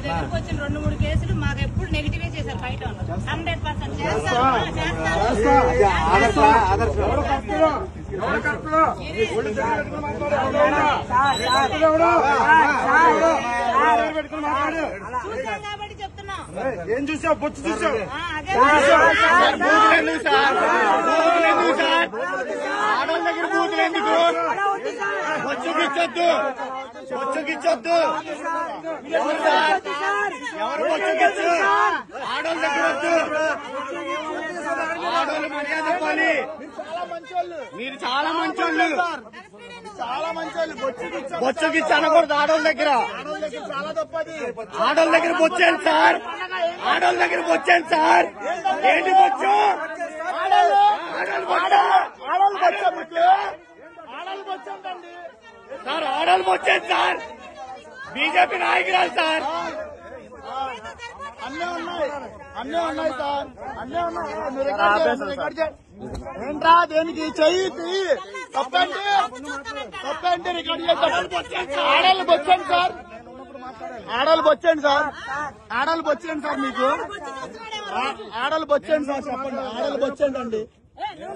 దగ్గరకు వచ్చిన 2-3 కేసులు మాకు ఎప్పుడు నెగిటివే చేశారు. బయట 100% చేస్తారు. చూసాం కాబట్టి చెప్తున్నాం. ఏం చూసావు? బొచ్చు చూసావు? ఆడవాళ్ళ దగ్గర బూతులు ఎందుకు? బొచ్చుకిచ్చొద్దు, బొచ్చుకిచ్చొద్దు. ఎవరు సార్? ఎవరు బొచ్చుకిచ్చు? ఆడవాళ్ళ దగ్గర వద్దు. ఆడవాళ్ళు మర్యాద ఇవ్వాలి. మీరు చాలా మంచోళ్ళు, చాలా మంచోళ్ళు. బొచ్చుకిచ్చు అనకూడదు ఆడవాళ్ళ దగ్గర. చాలా తప్పది. ఆడవాళ్ళ దగ్గర బొచ్చాను సార్, ఆడవాళ్ళ దగ్గర బొచ్చాను సార్. ఏంటి బొచ్చు? సార్ ఆడవాళ్ళు బొచ్చాను సార్. బీజేపీ నాయకురాలు సార్. అన్నీ ఉన్నాయి, అన్నీ ఉన్నాయి సార్, అన్నీ ఉన్నాయి. ఏంట్రా దేనికి చెయ్యి తప్పండి, తప్పండి. రికార్డు చేసి ఆడవాళ్ళు బొచ్చండి సార్, ఆడవాళ్ళు బొచ్చండి సార్, ఆడవాళ్ళు బొచ్చండి సార్. మీకు ఆడవాళ్ళు బొచ్చండి సార్, చెప్పండి. ఆడవాళ్ళు బొచ్చండి అండి,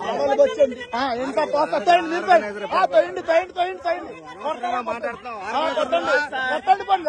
ఆడవాళ్ళు బొచ్చండి. ఇంకా తొయ్యండి, మీరు తొయ్యండి, తొయ్యండి, తొయ్యండి, తొయ్యండి, తొయ్యండి. కొట్టండి పని.